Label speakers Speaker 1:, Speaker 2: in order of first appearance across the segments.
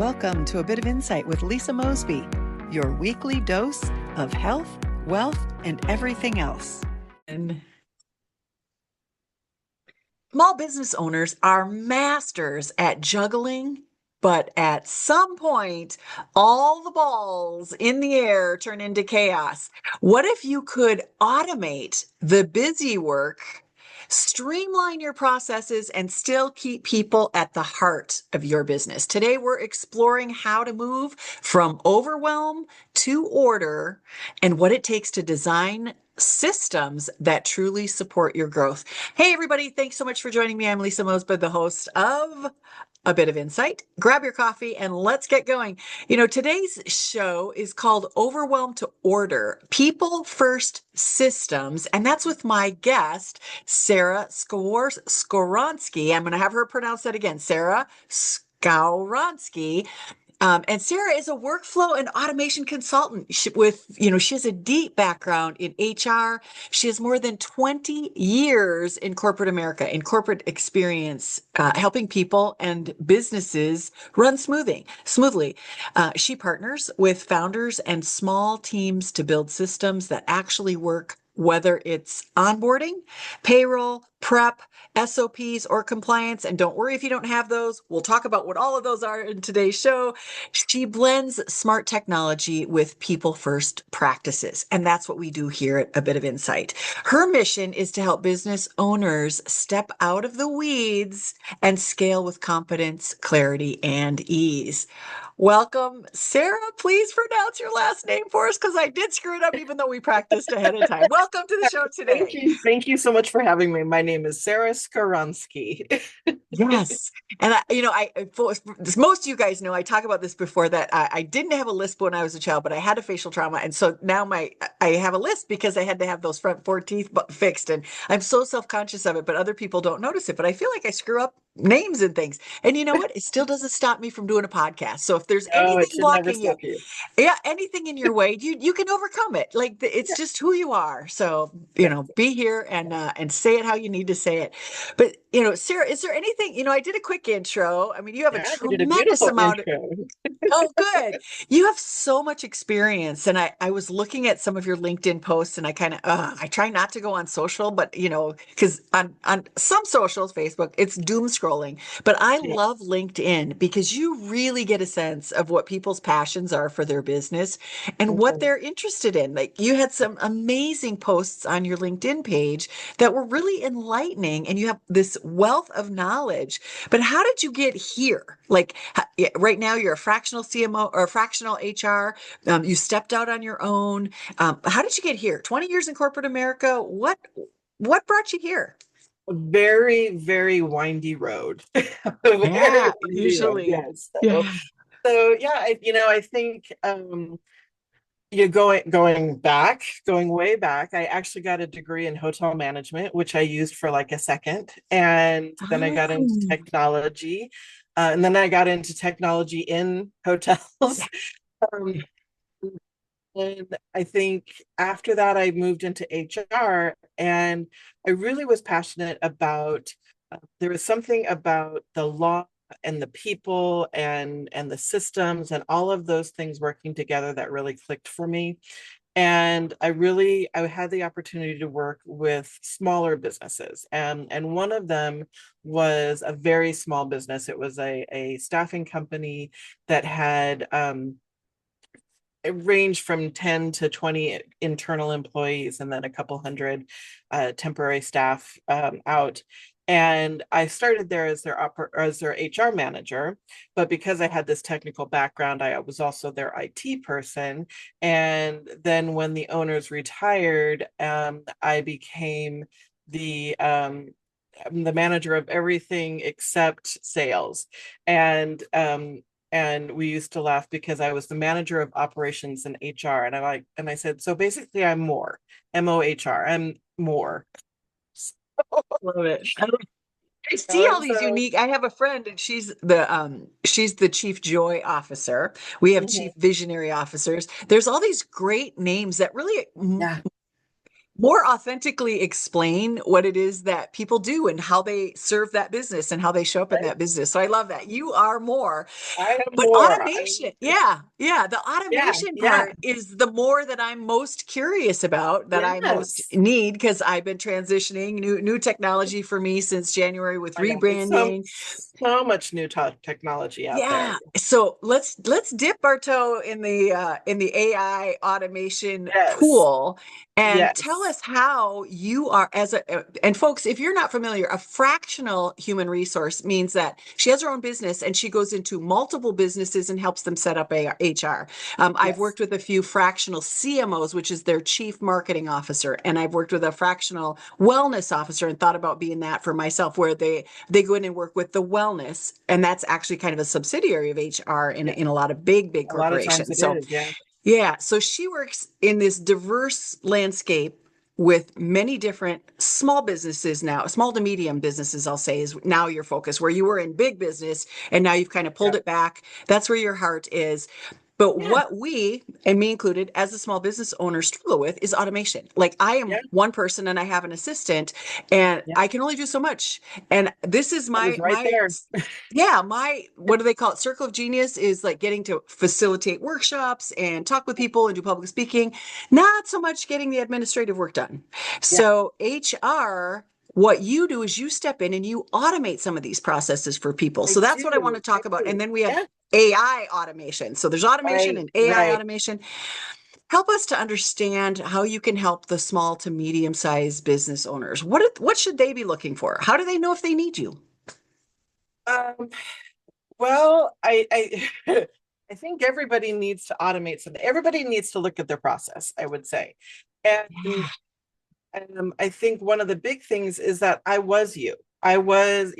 Speaker 1: Welcome to A Bit of Insight with Lisa Mosbey, your weekly dose of health, wealth, and everything else. Small business owners are masters at juggling, but at some point, all the balls in the air turn into chaos. What if you could automate the busy work, streamline your processes, and still keep people at the heart of your business? Today, we're exploring how to move from overwhelm to order and what it takes to design systems that truly support your growth. Hey, everybody. Thanks so much for joining me. I'm Lisa Mosbey, the host of A Bit of Insight. Grab your coffee and let's get going. Today's show is called Overwhelm to Order, People First Systems. And that's with my guest, Sara Skowronski. I'm going to have her pronounce that again. Sara Skowronski. And Sara is a workflow and automation consultant she has a deep background in HR. She has more than 20 years in corporate America, in corporate experience, helping people and businesses run smoothly. She partners with founders and small teams to build systems that actually work, whether it's onboarding, payroll, prep, SOPs, or compliance. And don't worry if you don't have those. We'll talk about what all of those are in today's show. She blends smart technology with people first practices. And that's what we do here at A Bit of Insight. Her mission is to help business owners step out of the weeds and scale with confidence, clarity, and ease. Welcome, Sara. Please pronounce your last name for us because I did screw it up even though we practiced ahead of time. Welcome to the show today.
Speaker 2: Thank you. Thank you so much for having me. My name is Sara Skowronski.
Speaker 1: Yes. And most of you guys know, I talk about this before, that I didn't have a lisp when I was a child, but I had a facial trauma. And so now I have a lisp because I had to have those front 4 teeth fixed. And I'm so self-conscious of it, but other people don't notice it. But I feel like I screw up names and things. And you know what? It still doesn't stop me from doing a podcast. So if there's
Speaker 2: Oh, it
Speaker 1: anything
Speaker 2: should never
Speaker 1: blocking you,
Speaker 2: stop you.
Speaker 1: yeah, anything in your way, you can overcome it. It's just who you are. So, be here and say it how you need to say it. But, Sara, is there anything, I did a quick intro. I mean, you have a
Speaker 2: Yeah, you did a
Speaker 1: tremendous
Speaker 2: beautiful
Speaker 1: amount.
Speaker 2: intro.
Speaker 1: Oh, good. You have so much experience. And I was looking at some of your LinkedIn posts and I I try not to go on social, but because on some socials, Facebook, it's doom scrolling. But I
Speaker 2: Yeah.
Speaker 1: love LinkedIn because you really get a sense of what people's passions are for their business and what
Speaker 2: Mhm.
Speaker 1: they're interested in. Like you had some amazing posts on your LinkedIn page that were really enlightening and you have this wealth of knowledge. But how did you get here? Right now you're a fractional CMO or a fractional HR. You stepped out on your own. How did you get here? 20 years in corporate America. What brought you here?
Speaker 2: A very, very windy road. A very
Speaker 1: Yeah,
Speaker 2: windy road.
Speaker 1: usually.
Speaker 2: Yes.
Speaker 1: Yeah.
Speaker 2: So yeah, I think you're going way back. I actually got a degree in hotel management, which I used for like a second, and then I got into
Speaker 1: Oh.
Speaker 2: technology, and then I got into technology in hotels. Um, And I think after that, I moved into HR, and I really was passionate about. There was something about the law and the people and the systems and all of those things working together that really clicked for me. And I had the opportunity to work with smaller businesses, and one of them was a very small business. It was a staffing company that had it ranged from 10 to 20 internal employees and then a couple hundred temporary staff out. And I started there as their HR manager, but because I had this technical background, I was also their IT person. And then when the owners retired, I became the manager of everything except sales. And and we used to laugh because I was the manager of operations and HR. And I said, so basically I'm more, MOHR, I'm more.
Speaker 1: Love it. I see all
Speaker 2: And
Speaker 1: these
Speaker 2: so
Speaker 1: unique. I have a friend and she's the chief joy officer. We have chief
Speaker 2: mhm,
Speaker 1: visionary officers. There's all these great names that really
Speaker 2: yeah,
Speaker 1: more authentically explain what it is that people do and how they serve that business and how they show up in
Speaker 2: Right?
Speaker 1: that business. So I love that. You are more.
Speaker 2: I am
Speaker 1: But
Speaker 2: more.
Speaker 1: automation, yeah, yeah. The
Speaker 2: Yeah,
Speaker 1: automation
Speaker 2: yeah,
Speaker 1: part is the more that I'm most curious about, that I most
Speaker 2: yes.
Speaker 1: need, because I've been transitioning new technology for me since January with
Speaker 2: I know there's so
Speaker 1: rebranding.
Speaker 2: so much new technology out there.
Speaker 1: Yeah. So let's dip our toe in the AI automation
Speaker 2: Yes,
Speaker 1: pool and tell
Speaker 2: yes,
Speaker 1: us how you are as a and folks, if you're not familiar, a fractional human resource means that she has her own business and she goes into multiple businesses and helps them set up HR. I've
Speaker 2: yes.
Speaker 1: worked with a few fractional CMOs, which is their chief marketing officer, and I've worked with a fractional wellness officer and thought about being that for myself, where they go in and work with the wellness, and that's actually kind of a subsidiary of HR
Speaker 2: Yeah.
Speaker 1: in a lot of big
Speaker 2: A lot of times
Speaker 1: corporations.
Speaker 2: it
Speaker 1: So
Speaker 2: is. Yeah,
Speaker 1: yeah, so she works in this diverse landscape with many different small businesses now, small to medium businesses, I'll say, is now your focus, where you were in big business and now you've kind of
Speaker 2: yeah,
Speaker 1: pulled it back. That's where your heart is. But
Speaker 2: yeah,
Speaker 1: what we, and me included, as a small business owner struggle with is automation. Like, I am
Speaker 2: yeah,
Speaker 1: one person and I have an assistant and
Speaker 2: yeah.
Speaker 1: I can only do so much. And this is
Speaker 2: I was right
Speaker 1: my
Speaker 2: there.
Speaker 1: yeah, my, what do they call it? Circle of genius is like getting to facilitate workshops and talk with people and do public speaking, not so much getting the administrative work done.
Speaker 2: Yeah,
Speaker 1: So HR, what you do is you step in and you automate some of these processes for people.
Speaker 2: I
Speaker 1: So that's what I want to
Speaker 2: do. I
Speaker 1: talk about. And
Speaker 2: do.
Speaker 1: then we have
Speaker 2: Yeah,
Speaker 1: AI automation. So there's automation
Speaker 2: right,
Speaker 1: and AI
Speaker 2: right.
Speaker 1: automation. Help us to understand how you can help the small to medium sized business owners. What should they be looking for? How do they know if they need you?
Speaker 2: Um, well, I think everybody needs to automate something. Everybody needs to look at their process, I would say. And I think one of the big things is that I was you. I was,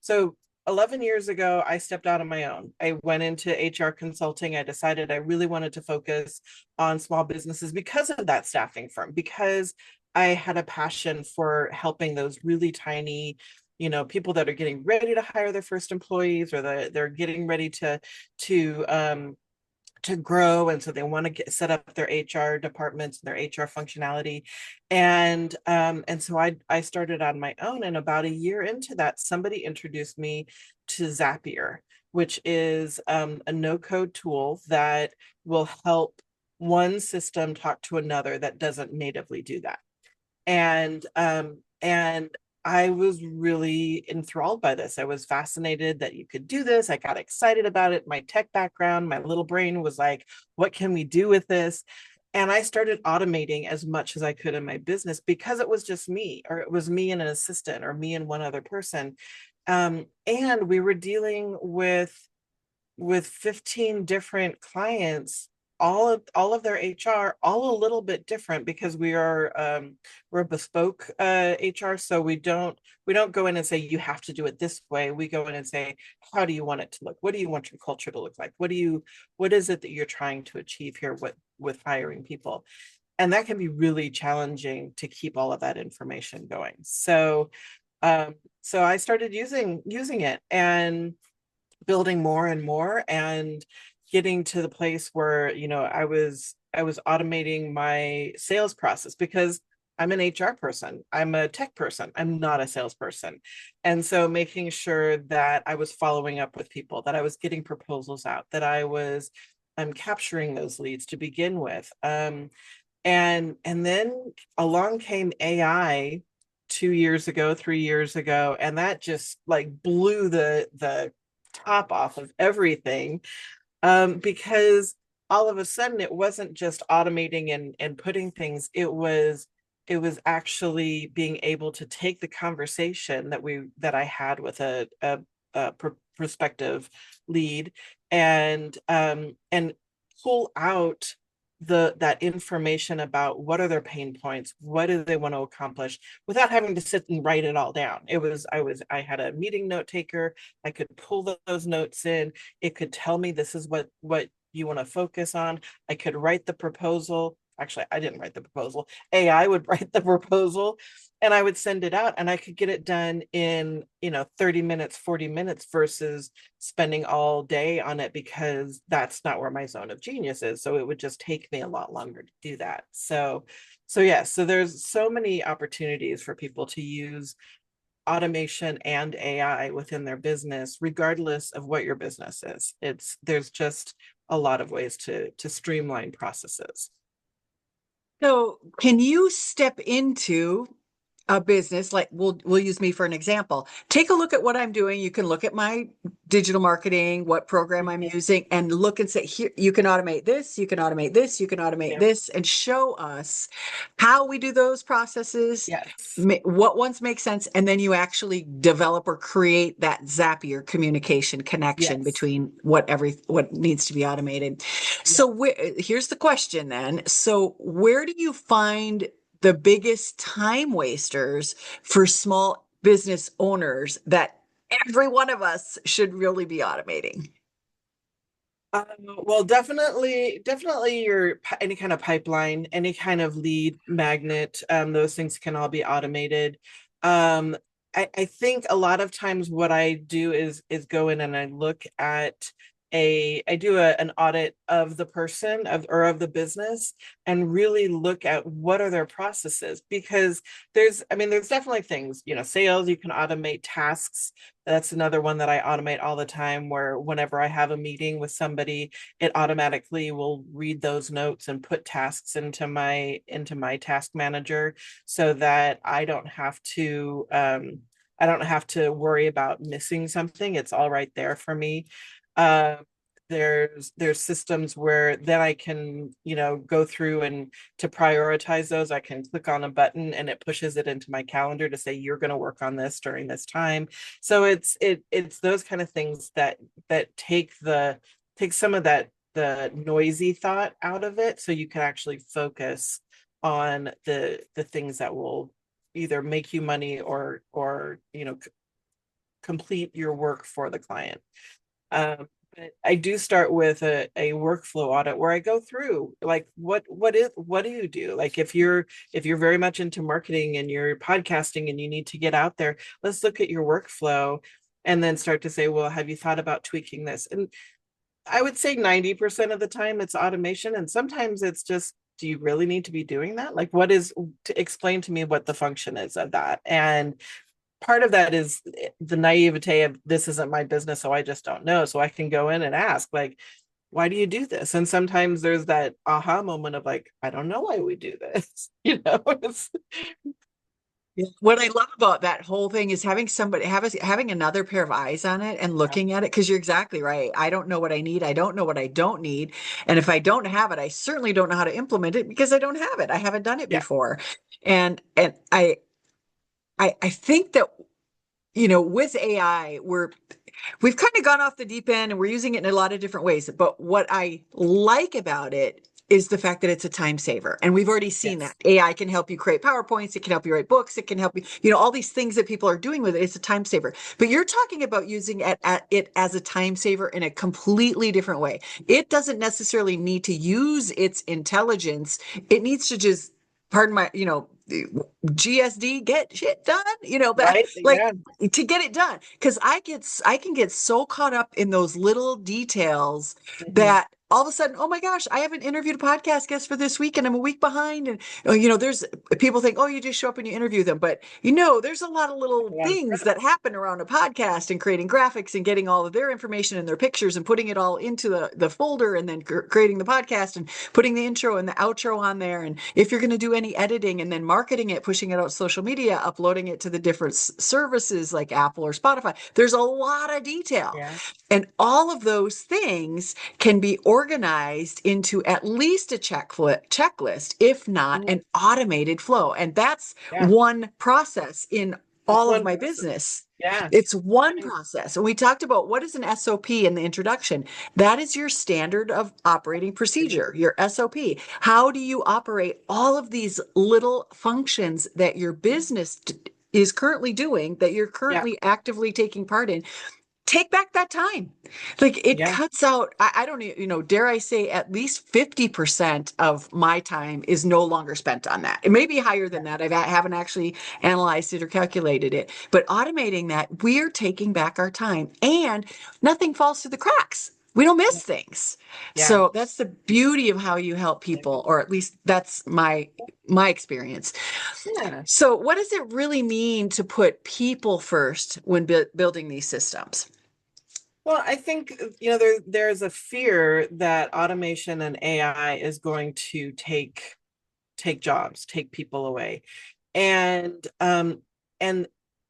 Speaker 2: so 11 years ago, I stepped out on my own. I went into HR consulting. I decided I really wanted to focus on small businesses because of that staffing firm, because I had a passion for helping those really tiny, people that are getting ready to hire their first employees, or they're getting ready to grow, and so they want to set up their HR departments, their HR functionality. And so I started on my own, and about a year into that, somebody introduced me to Zapier, which is a no-code tool that will help one system talk to another that doesn't natively do that. And I was really enthralled by this. I was fascinated that you could do this. I got excited about it. My tech background, my little brain was like, what can we do with this? And I started automating as much as I could in my business, because it was just me, or it was me and an assistant, or me and one other person. And we were dealing with 15 different clients, all of their HR, all a little bit different, because we're a bespoke HR. So we don't go in and say you have to do it this way. We go in and say, how do you want it to look? What do you want your culture to look like? What is it that you're trying to achieve here with hiring people? And that can be really challenging to keep all of that information going. So I started using it, and building more and more, and getting to the place where I was automating my sales process, because I'm an HR person, I'm a tech person, I'm not a salesperson. And so making sure that I was following up with people, that I was getting proposals out, that I'm capturing those leads to begin with. And then along came AI 2 years ago, 3 years ago, and that just like blew the top off of everything, because all of a sudden it wasn't just automating and putting things, it was actually being able to take the conversation that I had with a prospective lead, and pull out that information about what are their pain points, what do they want to accomplish, without having to sit and write it all down. I had a meeting note taker. I could pull those notes in. It could tell me, this is what you want to focus on. I could write the proposal. actually, I didn't write the proposal. AI would write the proposal and I would send it out and I could get it done in, 30 minutes, 40 minutes versus spending all day on it because that's not where my zone of genius is. So it would just take me a lot longer to do that. So yeah, so there's so many opportunities for people to use automation and AI within their business, regardless of what your business is. There's just a lot of ways to streamline processes.
Speaker 1: So, can you step into a business like we'll use me for an example. Take a look at what I'm doing. You can look at my digital marketing, what program I'm using, and look and say, here, you can automate this, you can automate this, you can automate
Speaker 2: Yeah.
Speaker 1: this, and show us how we do those processes,
Speaker 2: Yes.
Speaker 1: what ones make sense, and then you actually develop or create that Zapier communication connection
Speaker 2: Yes.
Speaker 1: between what needs to be automated. So
Speaker 2: Yes.
Speaker 1: here's the question then. So where do you find the biggest time wasters for small business owners that every one of us should really be automating?
Speaker 2: Well, definitely your any kind of pipeline, any kind of lead magnet, those things can all be automated. Um, I think a lot of times what I do is go in and I look at an audit of the person of the business and really look at what are their processes because there's definitely things, sales, you can automate tasks. That's another one that I automate all the time where whenever I have a meeting with somebody, it automatically will read those notes and put tasks into my task manager so that I don't have to worry about missing something. It's all right there for me. Uh, there's systems where then I can, go through and to prioritize those, I can click on a button and it pushes it into my calendar to say you're going to work on this during this time. So it's those kind of things that take some of the noisy thought out of it so you can actually focus on the things that will either make you money or complete your work for the client. But I do start with a workflow audit where I go through like what do you do? Like if you're very much into marketing and you're podcasting and you need to get out there, let's look at your workflow and then start to say, well, have you thought about tweaking this? And I would say 90% of the time it's automation. And sometimes it's just, do you really need to be doing that? Like, to explain to me what the function is of that? And part of that is the naivete of this isn't my business, so I just don't know. So I can go in and ask, like, why do you do this? And sometimes there's that aha moment of like, I don't know why we do this.
Speaker 1: Yeah. What I love about that whole thing is having another pair of eyes on it and looking at it, because you're exactly right. I don't know what I need. I don't know what I don't need. And if I don't have it, I certainly don't know how to implement it because I don't have it. I haven't done it
Speaker 2: Yeah.
Speaker 1: before. And I think that, with AI, we've kind of gone off the deep end and we're using it in a lot of different ways. But what I like about it is the fact that it's a time saver. And we've already seen that
Speaker 2: Yes.
Speaker 1: AI can help you create PowerPoints. It can help you write books. It can help you, all these things that people are doing with it. It's a time saver. But you're talking about using it as a time saver in a completely different way. It doesn't necessarily need to use its intelligence. It needs to just, pardon my, GSD, get shit done, that
Speaker 2: Right.
Speaker 1: like
Speaker 2: Yeah.
Speaker 1: to get it done. Because I can get so caught up in those little details
Speaker 2: Mhm.
Speaker 1: that all of a sudden, oh my gosh, I haven't interviewed a podcast guest for this week and I'm a week behind. And there's people think, oh, you just show up and you interview them. But there's a lot of little
Speaker 2: Yeah.
Speaker 1: things that happen around a podcast and creating graphics and getting all of their information and their pictures and putting it all into the folder and then creating the podcast and putting the intro and the outro on there. And if you're going to do any editing and then marketing it, pushing it out social media, uploading it to the different services like Apple or Spotify, there's a lot of detail.
Speaker 2: Yeah.
Speaker 1: And all of those things can be organized into at least a checklist, if not
Speaker 2: Mhm.
Speaker 1: an automated flow. And that's
Speaker 2: Yeah.
Speaker 1: one process in
Speaker 2: That's
Speaker 1: all of
Speaker 2: one
Speaker 1: my
Speaker 2: process.
Speaker 1: business.
Speaker 2: Yeah.
Speaker 1: It's
Speaker 2: I
Speaker 1: one
Speaker 2: mean,
Speaker 1: process. And we talked about what is an SOP in the introduction. That is your standard of operating procedure, your SOP. How do you operate all of these little functions that your business is currently doing, that you're
Speaker 2: yeah.
Speaker 1: currently actively taking part in? take back that time. Like it
Speaker 2: Yeah.
Speaker 1: cuts out, I don't dare I say at least 50% of my time is no longer spent on that. It may be higher than that. Haven't actually analyzed it or calculated it, but automating that, we're taking back our time and nothing falls through the cracks. We don't miss things.
Speaker 2: Yeah.
Speaker 1: So that's the beauty of how you help people, or at least that's my experience.
Speaker 2: Yeah.
Speaker 1: So what does it really mean to put people first when building these systems?
Speaker 2: Well, I think there's a fear that automation and AI is going to take jobs, take people away. And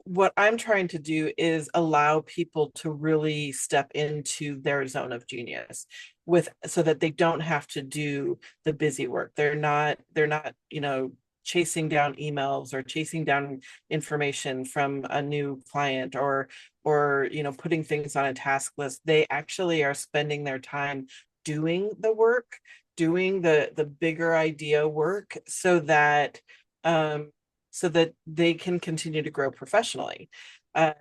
Speaker 2: what I'm trying to do is allow people to really step into their zone of genius with so that they don't have to do the busy work. They're not, chasing down emails or chasing down information from a new client or putting things on a task list. They actually are spending their time doing the work, doing the bigger idea work um so that they can continue to grow professionally. Uh,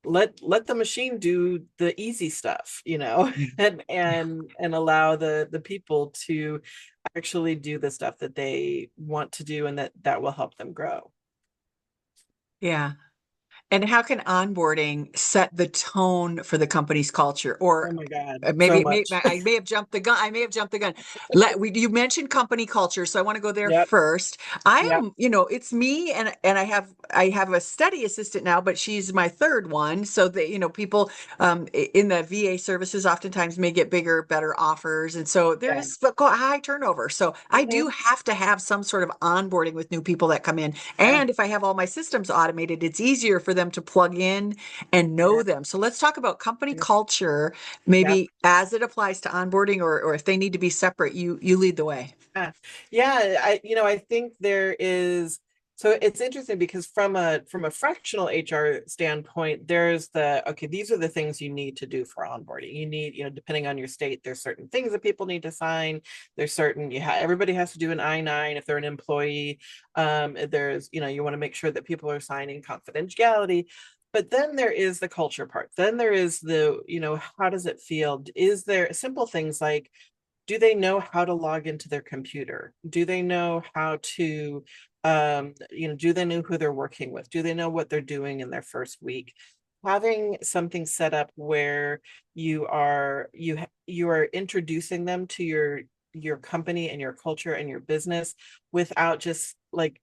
Speaker 2: let the machine do the easy stuff,
Speaker 1: Yeah.
Speaker 2: and allow the people to actually do the stuff that they want to do and that will help them grow.
Speaker 1: Yeah. And how can onboarding set the tone for the company's culture?
Speaker 2: Oh
Speaker 1: Or
Speaker 2: my God, so
Speaker 1: maybe
Speaker 2: much.
Speaker 1: I may have jumped the gun. I may have jumped the gun. You mentioned company culture, so I want to go there
Speaker 2: Yep.
Speaker 1: first. I
Speaker 2: Yep.
Speaker 1: am, it's me, and I have a study assistant now, but she's my third one. So that people in the VA services oftentimes may get bigger, better offers, and so
Speaker 2: Yeah.
Speaker 1: there's high turnover. So I do
Speaker 2: Mhm.
Speaker 1: have to have some sort of onboarding with new people that come in.
Speaker 2: Yeah.
Speaker 1: And if I have all my systems automated, it's easier for them to plug in and know
Speaker 2: Yeah.
Speaker 1: them. So let's talk about company culture, maybe
Speaker 2: Yep.
Speaker 1: as it applies to onboarding, or if they need to be separate, you lead the way.
Speaker 2: Yeah. Yeah, I think there is, so it's interesting because from a fractional HR standpoint, there's okay, these are the things you need to do for onboarding. You need, depending on your state, there's certain things that people need to sign. There's certain everybody has to do an I-9 if they're an employee. There's, you want to make sure that people are signing confidentiality. But then there is the culture part. Then there is how does it feel? Is there simple things like, do they know how to log into their computer? Do they know how to, do they know who they're working with? Do they know what they're doing in their first week? Having something set up where you are introducing them to your company and your culture and your business without just like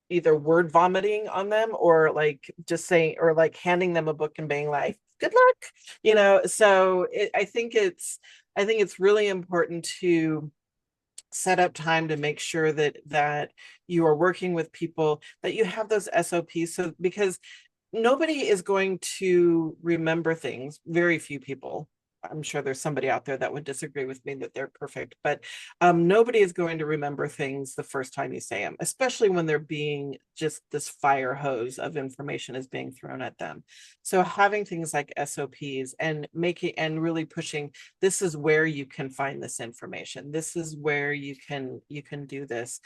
Speaker 2: either word vomiting on them or like just saying or like handing them a book and being like, good luck, so I think it's really important to set up time to make sure that you are working with people, that you have those SOPs, so because nobody is going to remember things. Very few people. I'm sure there's somebody out there that would disagree with me that they're perfect, but nobody is going to remember things the first time you say them, especially when they're being just this fire hose of information is being thrown at them. So having things like SOPs and making and really pushing, this is where you can find this information. This is where you can do this.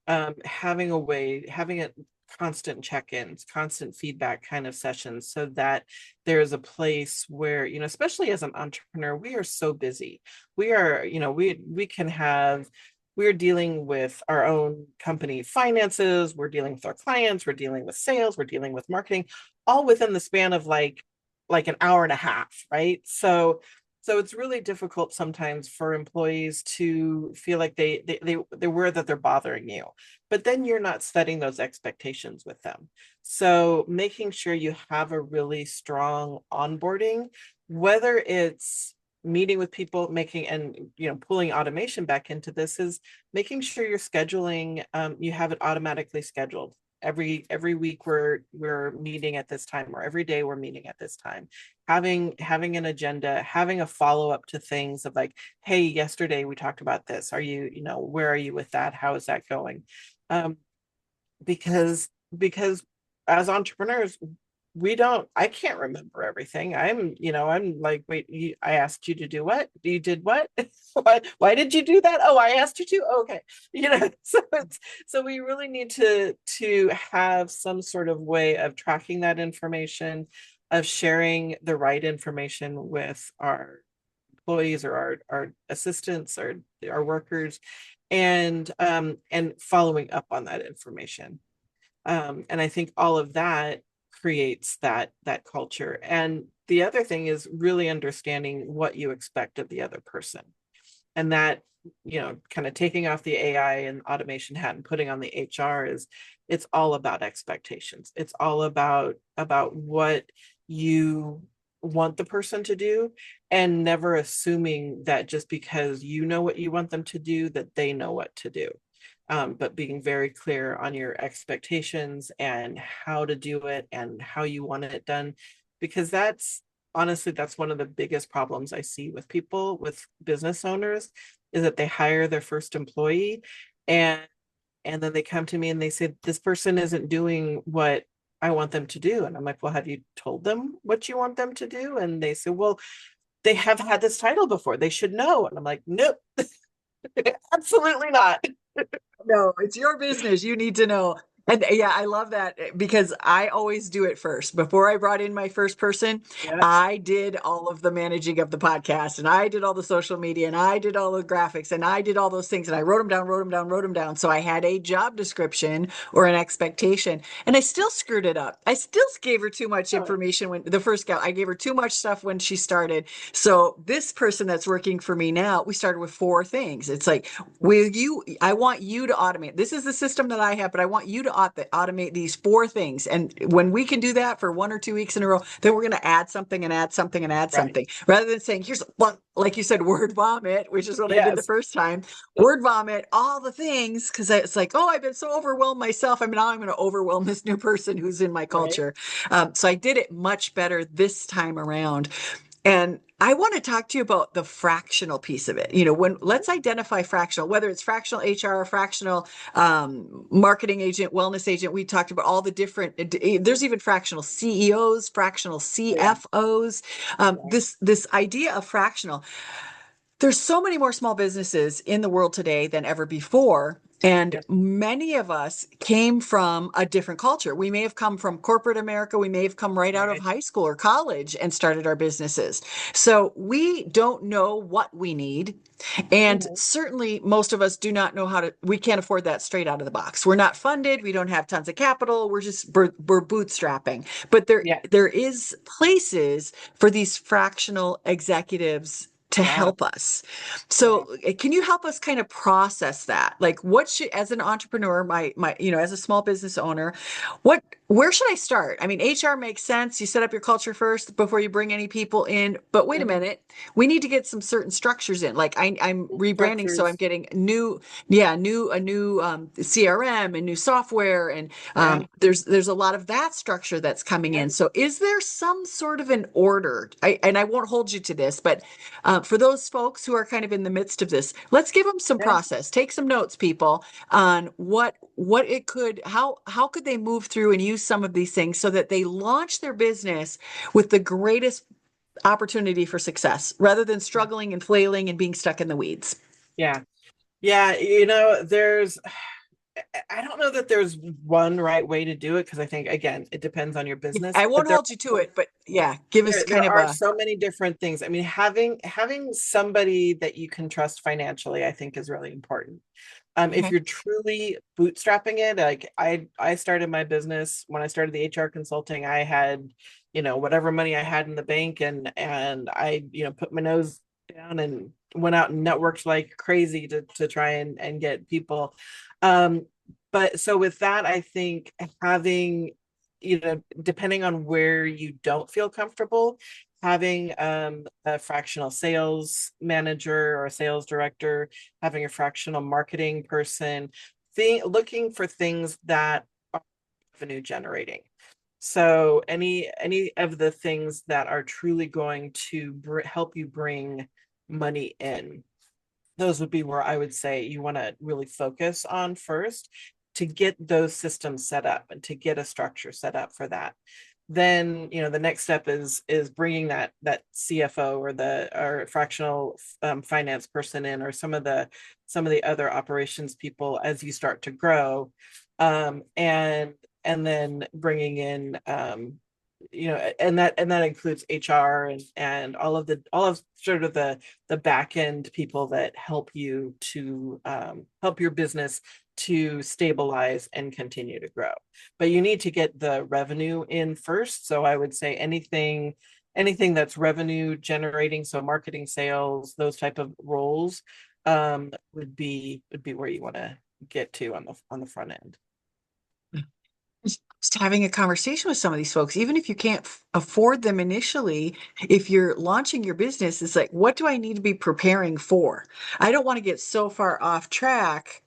Speaker 2: Having a constant check-ins, constant feedback kind of sessions so that there's a place where, especially as an entrepreneur, we are so busy. We are, we can have, we're dealing with our own company finances, we're dealing with our clients, we're dealing with sales, we're dealing with marketing, all within the span of like an hour and a half, right? So it's really difficult sometimes for employees to feel like they're aware that they're bothering you, but then you're not setting those expectations with them. So making sure you have a really strong onboarding, whether it's meeting with people, making and pulling automation back into this, is making sure you're scheduling, you have it automatically scheduled. Every week we're meeting at this time, or every day we're meeting at this time. Having an agenda, having a follow-up to things of like, hey, yesterday we talked about this. Are you, where are you with that? How is that going? Um, because as entrepreneurs, I can't remember everything. I'm like, wait, I asked you to do what? You did what? Why did you do that? Oh, I asked you to. Okay. So we really need to have some sort of way of tracking that information, of sharing the right information with our employees or our assistants or our workers, and following up on that information. And I think all of that creates that culture. And the other thing is really understanding what you expect of the other person. And that, kind of taking off the AI and automation hat and putting on the HR is, it's all about expectations. It's all about what you want the person to do, and never assuming that just because you know what you want them to do, that they know what to do. But being very clear on your expectations and how to do it and how you want it done, because that's one of the biggest problems I see with people, with business owners, is that they hire their first employee, and then they come to me and they say, this person isn't doing what I want them to do. And I'm like, well, have you told them what you want them to do? And they say, well, they have had this title before, they should know. And I'm like, nope. Absolutely not.
Speaker 1: No, it's your business. You need to know. And yeah, I love that because I always do it first. Before I brought in my first person,
Speaker 2: Yeah.
Speaker 1: I did all of the managing of the podcast, and I did all the social media, and I did all the graphics, and I did all those things, and I wrote them down, wrote them down, wrote them down. So I had a job description or an expectation, and I still screwed it up. I still gave her too much
Speaker 2: Oh,
Speaker 1: information when the first gal, I gave her too much stuff when she started. So this person that's working for me now, we started with 4 things. It's like, I want you to automate. This is the system that I have, but I want you to automate these 4 things. And when we can do that for 1 or 2 weeks in a row, then we're going to add something and add something and add
Speaker 2: right.
Speaker 1: something, rather than saying, here's one, like you said, word vomit, which is what I did the
Speaker 2: Yes.
Speaker 1: first time. Word vomit, all the things, because it's like, oh, I've been so overwhelmed myself. I mean, now I'm going to overwhelm this new person who's in my
Speaker 2: Right.
Speaker 1: culture. So I did it much better this time around. And I want to talk to you about the fractional piece of it. Let's identify fractional, whether it's fractional HR, fractional marketing agent, wellness agent. We talked about all the different. There's even fractional CEOs, fractional
Speaker 2: Yeah.
Speaker 1: CFOs.
Speaker 2: Yeah.
Speaker 1: This idea of fractional. There's so many more small businesses in the world today than ever before. And
Speaker 2: Yes.
Speaker 1: many of us came from a different culture. We may have come from corporate America. We may have come right out of
Speaker 2: Right.
Speaker 1: high school or college and started our businesses. So we don't know what we need. And
Speaker 2: Mhm.
Speaker 1: certainly most of us do not know we can't afford that straight out of the box. We're not funded. We don't have tons of capital. We're bootstrapping. But
Speaker 2: Yeah.
Speaker 1: there is places for these fractional executives to
Speaker 2: Yeah.
Speaker 1: help us.
Speaker 2: Yeah.
Speaker 1: So can you help us kind of process that? Like as an entrepreneur, as a small business owner, where should I start? I mean, HR makes sense. You set up your culture first before you bring any people in. But wait a
Speaker 2: Mhm.
Speaker 1: minute, we need to get some certain structures in. Like I'm rebranding, so I'm
Speaker 2: Structures.
Speaker 1: getting a new CRM and new software, and
Speaker 2: Yeah.
Speaker 1: there's a lot of that structure that's coming
Speaker 2: Yeah.
Speaker 1: in. So is there some sort of an order? I won't hold you to this, but for those folks who are kind of in the midst of this, let's give them some
Speaker 2: Yeah.
Speaker 1: process. Take some notes, people, on what it could, how could they move through and use some of these things so that they launch their business with the greatest opportunity for success, rather than struggling and flailing and being stuck in the weeds.
Speaker 2: Yeah. Yeah. I don't know that there's one right way to do it, because I think, again, it depends on your business,
Speaker 1: I
Speaker 2: but
Speaker 1: won't hold you to it, but yeah, give us
Speaker 2: there
Speaker 1: kind of
Speaker 2: are
Speaker 1: a.
Speaker 2: so many different things. I mean, having somebody that you can trust financially, I think, is really important. If
Speaker 1: Okay.
Speaker 2: you're truly bootstrapping it, like I started my business when I started the HR consulting, I had, whatever money I had in the bank, and I, put my nose down and went out and networked like crazy to try and get people. Um, but so with that, I think having, depending on where you don't feel comfortable, having a fractional sales manager or a sales director, having a fractional marketing person, looking for things that are revenue generating. So any of the things that are truly going to help you bring money in, those would be where I would say you want to really focus on first, to get those systems set up and to get a structure set up for that. Then, the next step is bringing that CFO or fractional finance person in, or some of the other operations people as you start to grow, and then bringing in and that includes HR and all of sort of the back end people that help you to help your business to stabilize and continue to grow. But you need to get the revenue in first. So I would say anything that's revenue generating, so marketing, sales, those type of roles, would be where you want to get to on the front end.
Speaker 1: Just having a conversation with some of these folks, even if you can't afford them initially, if you're launching your business, it's like, what do I need to be preparing for? I don't want to get so far off track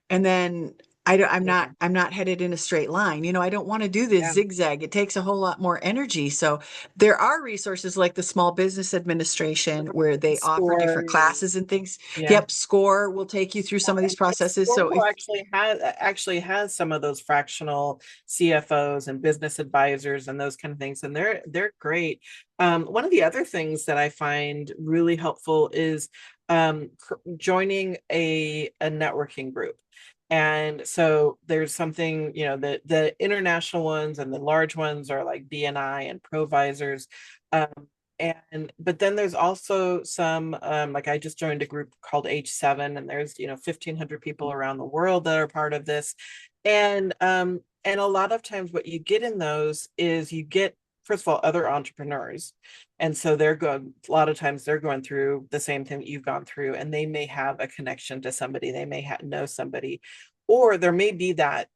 Speaker 1: and then
Speaker 2: Yeah,
Speaker 1: I'm not headed in a straight line. I don't want to do this
Speaker 2: yeah.
Speaker 1: zigzag. It takes a whole lot more energy. So there are resources like the Small Business Administration where they offer
Speaker 2: Score,
Speaker 1: different classes and things.
Speaker 2: yeah.
Speaker 1: Yep, SCORE will take you through some of these processes. So
Speaker 2: Oracle
Speaker 1: if
Speaker 2: actually has some of those fractional CFOs and business advisors and those kind of things, and they're great. One of the other things that I find really helpful is joining a networking group. And so there's something, the international ones and the large ones are like BNI and Provisors. Um, but then there's also some like I just joined a group called H7, and there's 1,500 people around the world that are part of this. And a lot of times what you get in those is you get, first of all, other entrepreneurs. And so a lot of times they're going through the same thing that you've gone through, and they may have a connection to somebody, they may know somebody, or there may be that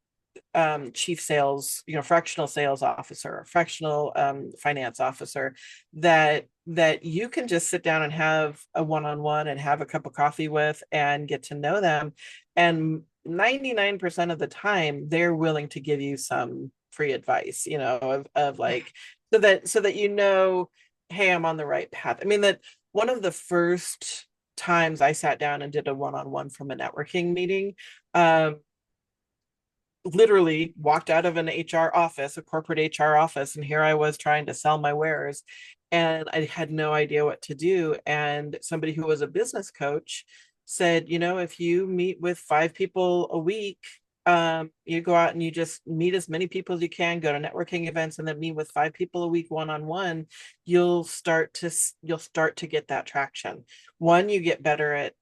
Speaker 2: chief sales, fractional sales officer, or fractional finance officer that you can just sit down and have a one-on-one and have a cup of coffee with and get to know them. And 99% of the time, they're willing to give you some free advice, of like, so that hey, I'm on the right path. I mean, that one of the first times I sat down and did a one-on-one from a networking meeting, literally walked out of an HR office, a corporate HR office, and here I was trying to sell my wares, and I had no idea what to do. And somebody who was a business coach said, if you meet with 5 people a week, you go out and you just meet as many people as you can, go to networking events, and then meet with 5 people a week one-on-one, you'll start to get that traction. One, you get better at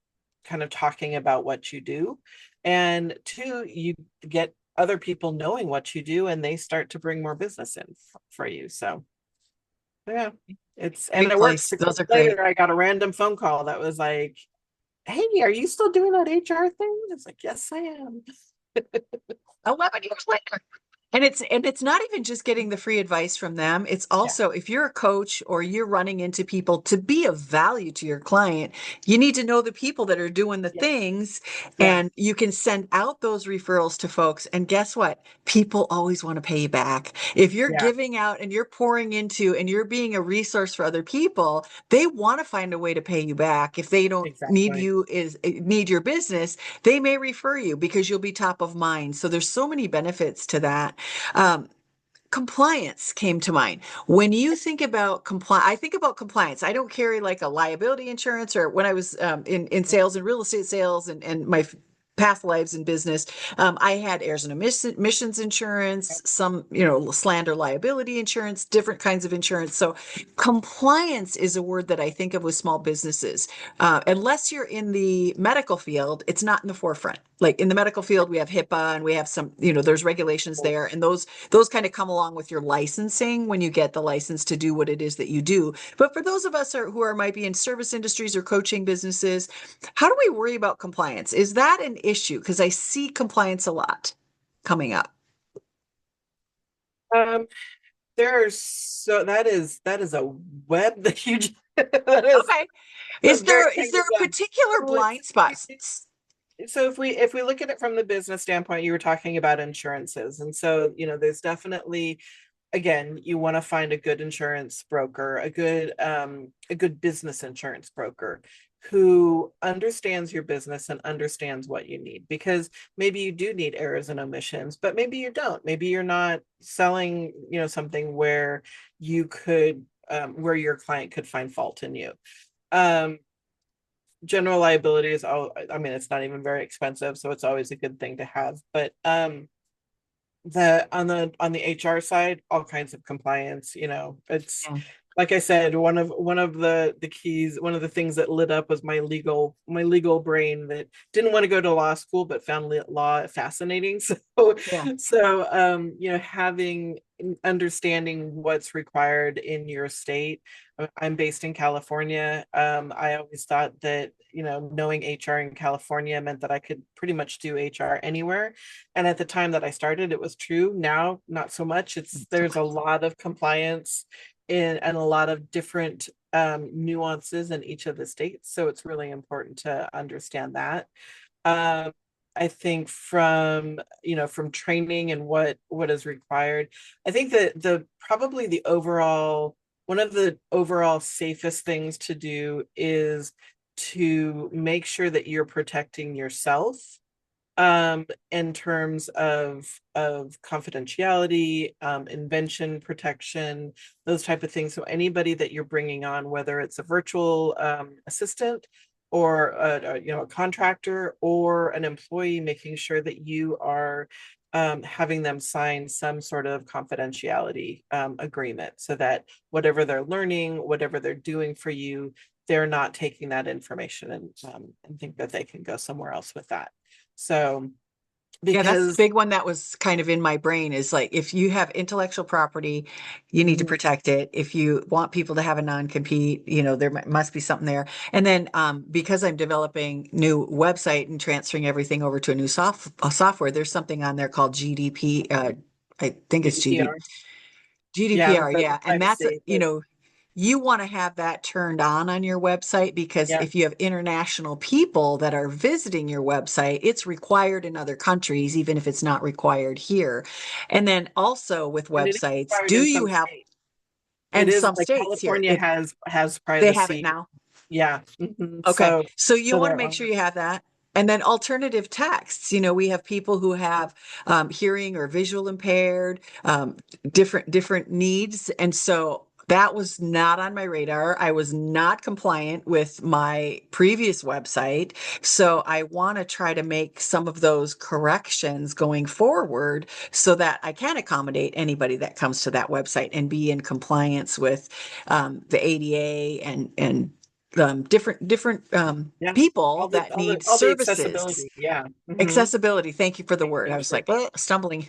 Speaker 2: kind of talking about what you do, and two, you get other people knowing what you do, and they start to bring more business in for you. So yeah, and
Speaker 1: great
Speaker 2: it worked.
Speaker 1: place.
Speaker 2: 6 months
Speaker 1: Those are great.
Speaker 2: later, I got a random phone call that was like, "Hey, are you still doing that HR thing?" It's like, "Yes, I am."
Speaker 1: 11 years later. And it's not even just getting the free advice from them. It's
Speaker 2: Yeah,
Speaker 1: also if you're a coach or you're running into people to be of value to your client, you need to know the people that are doing the
Speaker 2: yeah,
Speaker 1: things
Speaker 2: yeah,
Speaker 1: and you can send out those referrals to folks. And guess what? People always want to pay you back. If you're
Speaker 2: yeah,
Speaker 1: giving out and you're pouring into and you're being a resource for other people, they want to find a way to pay you back. If they don't
Speaker 2: exactly.
Speaker 1: need your business, they may refer you because you'll be top of mind. So there's so many benefits to that. Um, Compliance came to mind. When you think about compliance, I think about compliance. I don't carry like a liability insurance or when I was in sales and real estate sales and my past lives in business, I had errors and emissions insurance, some, slander liability insurance, different kinds of insurance. So compliance is a word that I think of with small businesses. Unless you're in the medical field, it's not in the forefront. Like in the medical field, we have HIPAA and we have some, there's regulations there, and those kind of come along with your licensing when you get the license to do what it is that you do. But for those of us who are might be in service industries or coaching businesses, how do we worry about compliance? Is that an issue? Because I see compliance a lot coming up.
Speaker 2: Um, that is a web that you that is
Speaker 1: Okay.
Speaker 2: a
Speaker 1: Is
Speaker 2: very
Speaker 1: there
Speaker 2: tangled
Speaker 1: a
Speaker 2: web.
Speaker 1: particular
Speaker 2: So
Speaker 1: blind spot?
Speaker 2: if we look at it from the business standpoint, you were talking about insurances, and so there's definitely, again, you want to find a good insurance broker, a good business insurance broker who understands your business and understands what you need, because maybe you do need errors and omissions, but maybe you don't. Maybe you're not selling something where your client could find fault in you. um General liability is all, I mean, it's not even very expensive, so it's always a good thing to have. But the HR side, all kinds of compliance, it's
Speaker 1: Yeah.
Speaker 2: like I said, one of the keys, one of the things that lit up was my legal brain that didn't want to go to law school but found law fascinating.
Speaker 1: Yeah.
Speaker 2: Having understanding what's required in your state. I'm based in California. I always thought that, knowing HR in California meant that I could pretty much do HR anywhere. And at the time that I started, it was true. Now, not so much. There's a lot of compliance and a lot of different nuances in each of the states. So it's really important to understand that. Um, I think from training and what is required, I think that the probably the overall one of the overall safest things to do is to make sure that you're protecting yourself in terms of confidentiality, invention protection, those type of things. So anybody that you're bringing on, whether it's a virtual assistant or a contractor or an employee, making sure that you are having them sign some sort of confidentiality agreement, so that whatever they're learning, whatever they're doing for you, they're not taking that information and think that they can go somewhere else with that. So,
Speaker 1: Yeah, that's the
Speaker 2: because
Speaker 1: big one that was kind of in my brain is like if you have intellectual property, you need to
Speaker 2: Mhm.
Speaker 1: protect it. If you want people to have a non-compete, there must be something there. And then because I'm developing new website and transferring everything over to a new software, there's something on there called GDP. I think it's
Speaker 2: GDPR, yeah,
Speaker 1: GDPR,
Speaker 2: the
Speaker 1: yeah. And that's,
Speaker 2: privacy,
Speaker 1: you want to have that turned on your website because
Speaker 2: yeah,
Speaker 1: if you have international people that are visiting your website, it's required in other countries, even if it's not required here. And then also with
Speaker 2: and it is
Speaker 1: websites,
Speaker 2: required
Speaker 1: do
Speaker 2: in
Speaker 1: you
Speaker 2: some
Speaker 1: have,
Speaker 2: states. It
Speaker 1: and
Speaker 2: is
Speaker 1: some
Speaker 2: like
Speaker 1: states here,
Speaker 2: California has
Speaker 1: they have it
Speaker 2: privacy,
Speaker 1: now.
Speaker 2: yeah.
Speaker 1: Okay.
Speaker 2: So
Speaker 1: So you
Speaker 2: so
Speaker 1: want to
Speaker 2: there
Speaker 1: make
Speaker 2: are,
Speaker 1: sure you have that. And then alternative texts, we have people who have hearing or visual impaired, different needs. And so that was not on my radar. I was not compliant with my previous website. So I want to try to make some of those corrections going forward so that I can accommodate anybody that comes to that website and be in compliance with the ADA and different
Speaker 2: yeah,
Speaker 1: people
Speaker 2: all the
Speaker 1: that
Speaker 2: all the
Speaker 1: need
Speaker 2: all the
Speaker 1: services.
Speaker 2: accessibility, yeah.
Speaker 1: Accessibility. Thank you for the word.
Speaker 2: Making
Speaker 1: I was
Speaker 2: sure.
Speaker 1: like, oh, stumbling.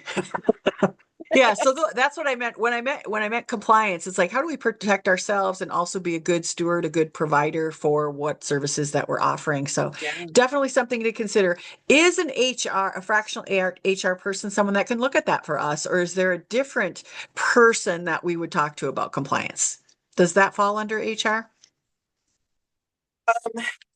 Speaker 1: Yeah, so that's what I meant when I meant compliance. It's like, how do we protect ourselves and also be a good steward, a good provider for what services that we're offering? So
Speaker 2: Yeah.
Speaker 1: definitely something to consider. Is an HR, a fractional HR person, someone that can look at that for us, or is there a different person that we would talk to about compliance? Does that fall under HR?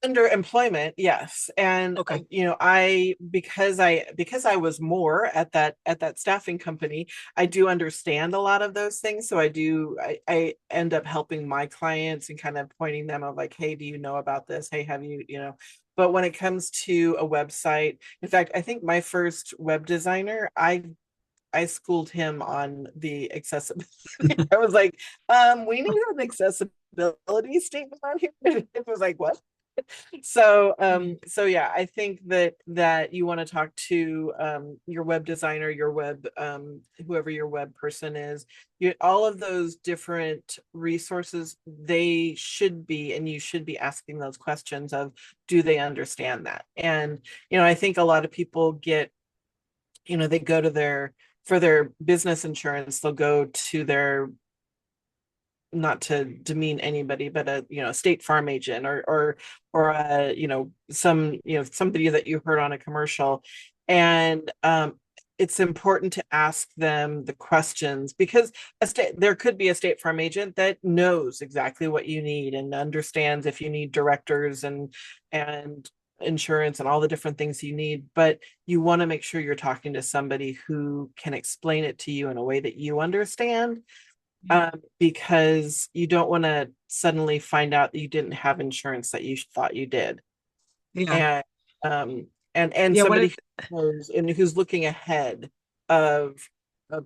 Speaker 2: Under employment, yes. And
Speaker 1: Okay.
Speaker 2: I because I was more at that staffing company, I do understand a lot of those things. So I end up helping my clients and kind of pointing them of like, hey, do you know about this? Hey, have you. But when it comes to a website, in fact, I think my first web designer, I schooled him on the accessibility. I was like, we need an accessibility statement on here. It was like, what? So yeah, I think that you want to talk to your web designer, your web whoever your web person is. All of those different resources, they should be, and you should be asking those questions of, do they understand that? And I think a lot of people they go to for their business insurance, they'll go to their, not to demean anybody, but a State Farm agent or a somebody that you heard on a commercial, and it's important to ask them the questions, because there could be a State Farm agent that knows exactly what you need and understands if you need directors and insurance and all the different things you need, but you want to make sure you're talking to somebody who can explain it to you in a way that you understand, because you don't want to suddenly find out that you didn't have insurance that you thought you did,
Speaker 1: Yeah.
Speaker 2: and um, and
Speaker 1: Yeah. One
Speaker 2: somebody
Speaker 1: of
Speaker 2: who knows and who's looking ahead of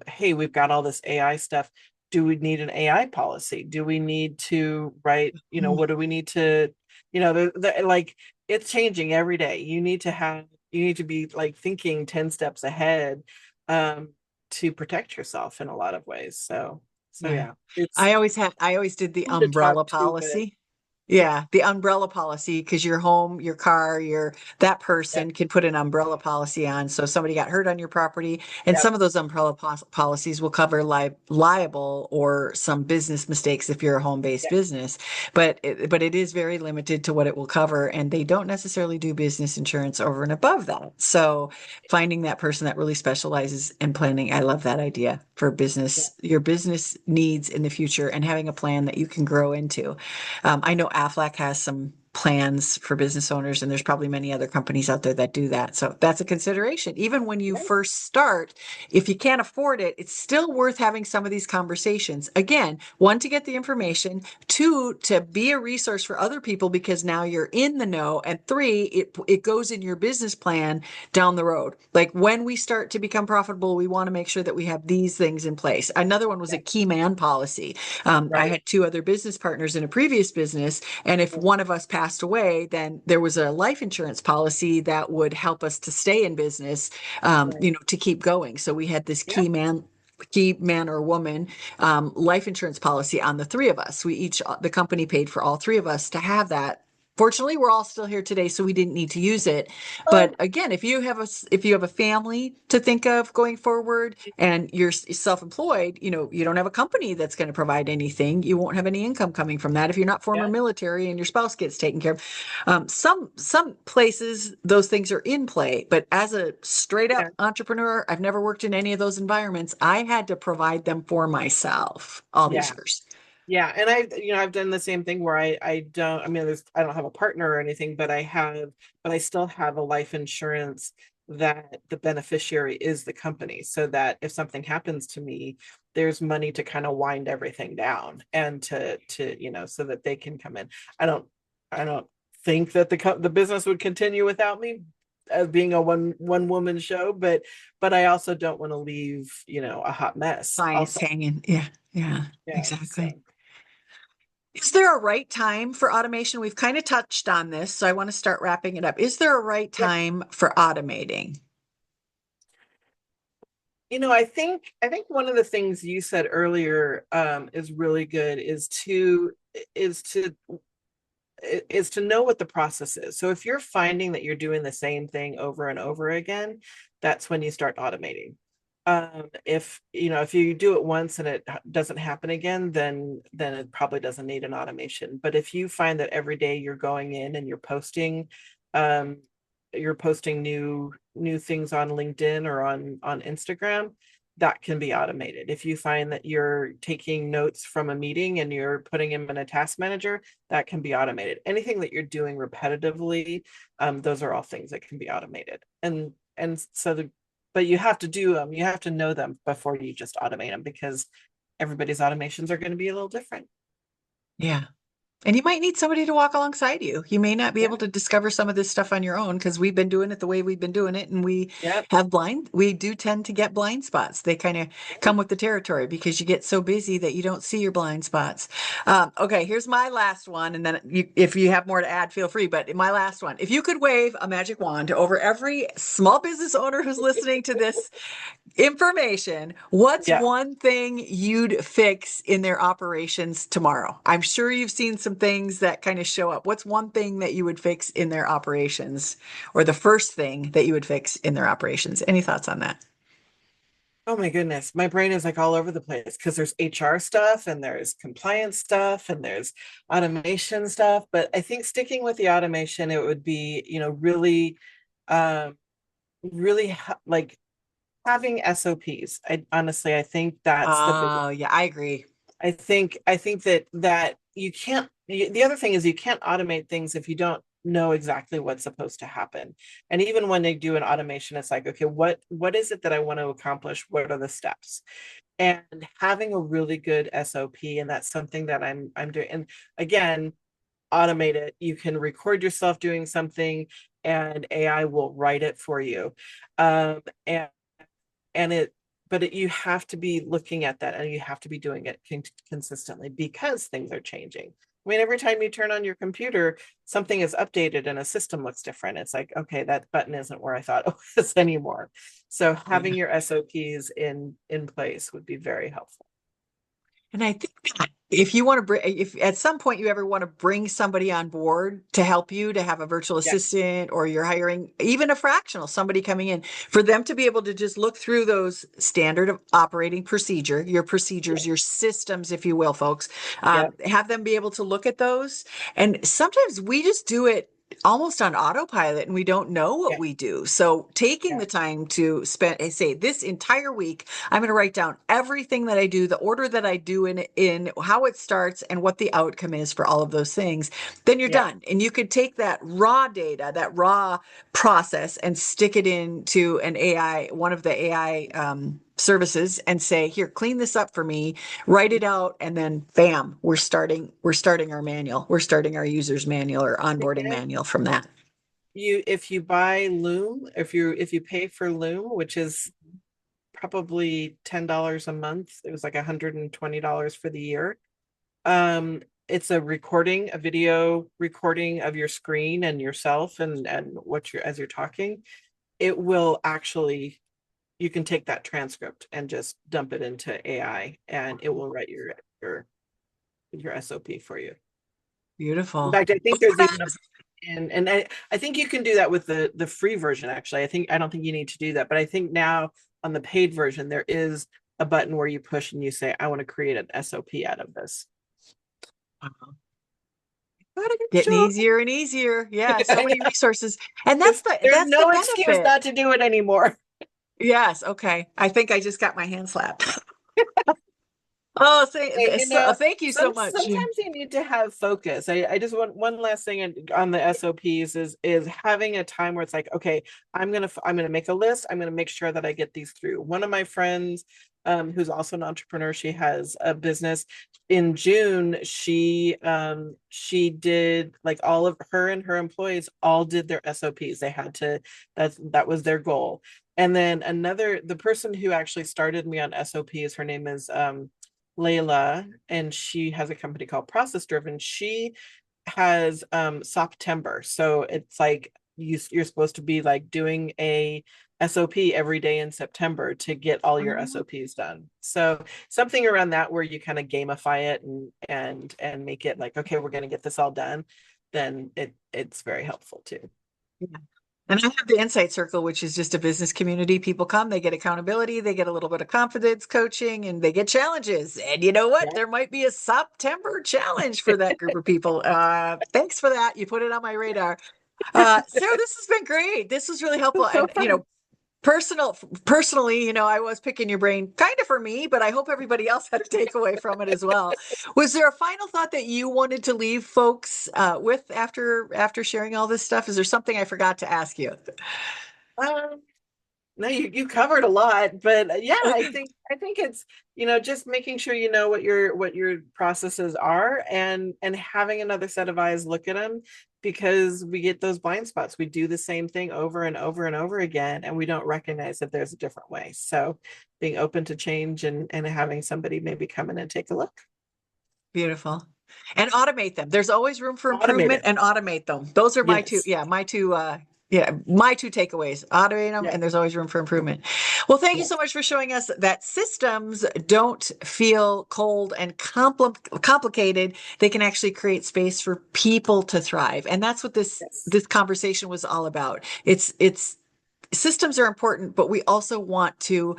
Speaker 2: hey, we've got all this AI stuff. Do we need an AI policy? Do we need to write? What do we need to? Like, it's changing every day. You need to be like thinking 10 steps ahead. Um, to protect yourself in a lot of ways. So
Speaker 1: Yeah.
Speaker 2: yeah, it's
Speaker 1: I always did the
Speaker 2: fun to talk
Speaker 1: umbrella
Speaker 2: to, but
Speaker 1: policy.
Speaker 2: yeah,
Speaker 1: Yeah, the umbrella policy, because your home, your car, that
Speaker 2: yeah,
Speaker 1: person can put an umbrella policy on. So if somebody got hurt on your property, and
Speaker 2: yeah,
Speaker 1: some of those umbrella policies will cover liable or some business mistakes if you're a home-based
Speaker 2: yeah,
Speaker 1: business. But it is very limited to what it will cover, and they don't necessarily do business insurance over and above that. So finding that person that really specializes in planning, I love that idea for
Speaker 2: yeah,
Speaker 1: your business needs in the future, and having a plan that you can grow into. I know Aflac has some plans for business owners, and there's probably many other companies out there that do that. So that's a consideration. Even when you
Speaker 2: right,
Speaker 1: first start, if you can't afford it, it's still worth having some of these conversations. Again, one, to get the information, two, to be a resource for other people because now you're in the know, and three, it goes in your business plan down the road. Like when we start to become profitable, we want to make sure that we have these things in place. Another one was
Speaker 2: yeah,
Speaker 1: a key man policy. I
Speaker 2: right,
Speaker 1: had two other business partners in a previous business, and if
Speaker 2: yeah,
Speaker 1: one of us passed away, then there was a life insurance policy that would help us to stay in business,
Speaker 2: right,
Speaker 1: to keep going. So we had this
Speaker 2: yeah,
Speaker 1: key man or woman life insurance policy on the three of us. The company paid for all three of us to have that. Fortunately, we're all still here today, so we didn't need to use it.
Speaker 2: oh,
Speaker 1: But again, if you have a family to think of going forward, and you're self-employed, you don't have a company that's going to provide anything. You won't have any income coming from that if you're not former
Speaker 2: yeah,
Speaker 1: military and your spouse gets taken care of. Some places those things are in play, but as a straight
Speaker 2: yeah,
Speaker 1: up entrepreneur, I've never worked in any of those environments. I had to provide them for myself all these
Speaker 2: yeah.
Speaker 1: years.
Speaker 2: Yeah, and I've done the same thing where I don't, I mean, I don't have a partner or anything, but I still have a life insurance that the beneficiary is the company, so that if something happens to me, there's money to kind of wind everything down, and so that they can come in. I don't think that the business would continue without me as being a one woman show, but I also don't want to leave, a hot mess
Speaker 1: Clients
Speaker 2: also.
Speaker 1: hanging. Yeah, yeah,
Speaker 2: Yeah,
Speaker 1: exactly.
Speaker 2: so
Speaker 1: Is there a right time for automation? We've kind of touched on this, so I want to start wrapping it up. Is there a right
Speaker 2: yeah.
Speaker 1: time for automating?
Speaker 2: I think one of the things you said earlier is really good is to is to know what the process is. So if you're finding that you're doing the same thing over and over again, that's when you start automating. If you do it once and it doesn't happen again, then it probably doesn't need an automation. But if you find that every day you're going in and um, you're posting new things on LinkedIn or on Instagram, that can be automated. If you find that you're taking notes from a meeting and you're putting them in a task manager, that can be automated. Anything that you're doing repetitively, those are all things that can be automated. But you have to do them, you have to know them before you just automate them, because everybody's automations are going to be a little different.
Speaker 1: Yeah. And you might need somebody to walk alongside you. You may not be
Speaker 2: Yeah,
Speaker 1: able to discover some of this stuff on your own because we've been doing it the way we've been doing it. And
Speaker 2: yeah,
Speaker 1: we do tend to get blind spots. They kind of
Speaker 2: yeah.
Speaker 1: come with the territory because you get so busy that you don't see your blind spots. Okay, here's my last one. And then if you have more to add, feel free. But my last one, if you could wave a magic wand over every small business owner who's listening to this information, what's
Speaker 2: Yeah.
Speaker 1: one thing you'd fix in their operations tomorrow? I'm sure you've seen some things that kind of show up. What's one thing that you would fix in their operations, or the first thing that you would fix in their operations? Any thoughts on that?
Speaker 2: Oh my goodness, my brain is like all over the place because there's HR stuff and there's compliance stuff and there's automation stuff. But I think sticking with the automation, it would be, really, um, like having SOPs. I think that's the big.
Speaker 1: Oh, yeah, I agree.
Speaker 2: I think that you can't. The other thing is you can't automate things if you don't know exactly what's supposed to happen. And even when they do an automation, it's like, okay, what is it that I want to accomplish? What are the steps? And having a really good SOP, and that's something that I'm doing. And again, automate it. You can record yourself doing something, and AI will write it for you. And and it but you have to be looking at that, and you have to be doing it consistently because things are changing. I mean, every time you turn on your computer, something is updated and a system looks different. It's like, okay, that button isn't where I thought it was anymore. So having your SOPs in place would be very helpful.
Speaker 1: And I think that if you want to bring, if at some point you ever want to bring somebody on board to help you to have a virtual
Speaker 2: Yeah,
Speaker 1: assistant, or you're hiring even a fractional, somebody coming in, for them to be able to just look through those standard of operating procedure, your
Speaker 2: yeah,
Speaker 1: procedures, your systems, if you will, folks,
Speaker 2: yeah,
Speaker 1: have them be able to look at those. And sometimes we just do it almost on autopilot and we don't know what
Speaker 2: yeah,
Speaker 1: we do. So taking
Speaker 2: yeah,
Speaker 1: the time to spend, say, this entire week, I'm going to write down everything that I do, the order that I do in how it starts and what the outcome is for all of those things. Then you're
Speaker 2: yeah.
Speaker 1: done. And you could take that raw data, that raw process, and stick it into an AI, one of the AI services, and say, here, clean this up for me, write it out, and then bam, we're starting our manual. We're starting our user's manual or onboarding
Speaker 2: Again,
Speaker 1: manual from that.
Speaker 2: you if you buy Loom, if you pay for Loom, which is probably $10 a month, it was like $120 for the year. It's a recording, a video recording of your screen and yourself and what you're as you're talking. It will actually, you can take that transcript and just dump it into AI and it will write your SOP for you. In
Speaker 1: Beautiful.
Speaker 2: fact, I think
Speaker 1: Oh,
Speaker 2: there's even a and I think you can do that with the free version actually. I don't think you need to do that, but I think now on the paid version there is a button where you push and you say, I want to create an SOP out of this. Got a good
Speaker 1: getting
Speaker 2: job.
Speaker 1: easier and easier. Yeah, so many resources. And that's
Speaker 2: There's,
Speaker 1: the
Speaker 2: there's
Speaker 1: that's the
Speaker 2: no excuse
Speaker 1: benefit.
Speaker 2: not to do it anymore.
Speaker 1: Yes, okay. I think I just got my hand slapped. Oh,
Speaker 2: Hey,
Speaker 1: thank you so much.
Speaker 2: sometimes you need to have focus. I just want one last thing on the SOPs is having a time where it's like, okay, I'm gonna make a list. I'm gonna make sure that I get these through. One of my friends, who's also an entrepreneur, she has a business. In June, she did, like, all of her and her employees all did their SOPs. They had to, that was their goal. And then the person who actually started me on SOPs, her name is Layla, and she has a company called Process Driven. She has September. So it's like you're supposed to be like doing a SOP every day in September to get all your
Speaker 1: Oh,
Speaker 2: SOPs done. So something around that where you kind of gamify it and make it like, okay, we're going to get this all done, then it's very helpful too.
Speaker 1: yeah. And I have the Insight Circle, which is just a business community. People come, they get accountability, they get a little bit of confidence coaching, and they get challenges. And you know what?
Speaker 2: Yeah.
Speaker 1: There might be a September challenge for that group of people. Thanks for that. You put it on my radar. Sarah, this has been great. This was really helpful.
Speaker 2: So
Speaker 1: And,
Speaker 2: fun.
Speaker 1: personally, I was picking your brain kind of for me, but I hope everybody else had a takeaway from it as well. Was there a final thought that you wanted to leave folks with after sharing all this stuff? Is there something I forgot to ask you?
Speaker 2: Um, No, you covered a lot, but yeah, I think it's, just making sure you know what your processes are and having another set of eyes look at them, because we get those blind spots. We do the same thing over and over and over again, and we don't recognize that there's a different way. So being open to change and having somebody maybe come in and take a look.
Speaker 1: Beautiful. And automate them. There's always room for
Speaker 2: Automate
Speaker 1: improvement,
Speaker 2: it.
Speaker 1: and automate them. Those are
Speaker 2: Yes.
Speaker 1: my two takeaways. Automate them,
Speaker 2: Yeah.
Speaker 1: and there's always room for improvement. Well, thank you
Speaker 2: Yeah.
Speaker 1: so much for showing us that systems don't feel cold and complicated. They can actually create space for people to thrive. And that's what this
Speaker 2: Yes.
Speaker 1: this conversation was all about. It's systems are important, but we also want to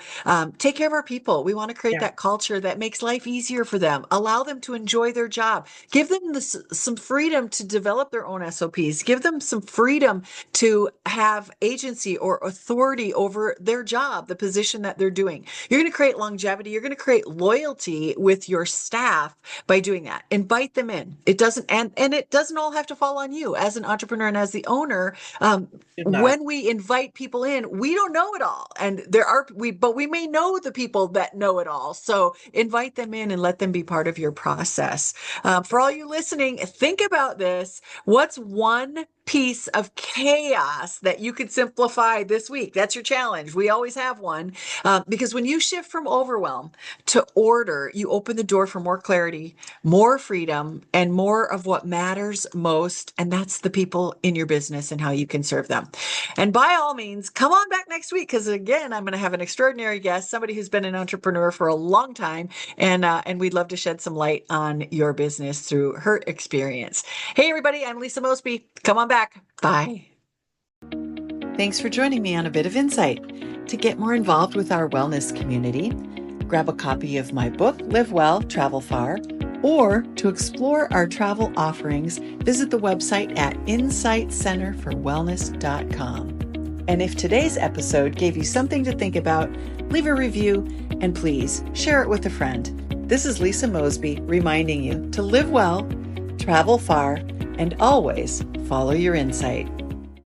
Speaker 1: take care of our people. We want to create
Speaker 2: Yeah.
Speaker 1: that culture that makes life easier for them, allow them to enjoy their job, give them some freedom to develop their own SOPs, give them some freedom to have agency or authority over their job, the position that they're doing. You're going to create longevity. You're going to create loyalty with your staff by doing that. Invite them in. It doesn't, and it doesn't all have to fall on you as an entrepreneur and as the owner.
Speaker 2: Did not.
Speaker 1: When we invite people in, we don't know it all. And but we may know the people that know it all. So invite them in and let them be part of your process. For all you listening, think about this. What's one piece of chaos that you could simplify this week? That's your challenge. We always have one. Because when you shift from overwhelm to order, you open the door for more clarity, more freedom, and more of what matters most. And that's the people in your business and how you can serve them. And by all means, come on back next week, because again, I'm going to have an extraordinary guest, somebody who's been an entrepreneur for a long time. And we'd love to shed some light on your business through her experience. Hey, everybody, I'm Lisa Mosbey. Come on back. Bye. Thanks for joining me on A Bit of Insight. To get more involved with our wellness community, grab a copy of my book, Live Well, Travel Far, or to explore our travel offerings, visit the website at insightcenterforwellness.com. And if today's episode gave you something to think about, leave a review and please share it with a friend. This is Lisa Mosbey reminding you to live well, travel far, and always follow your insight.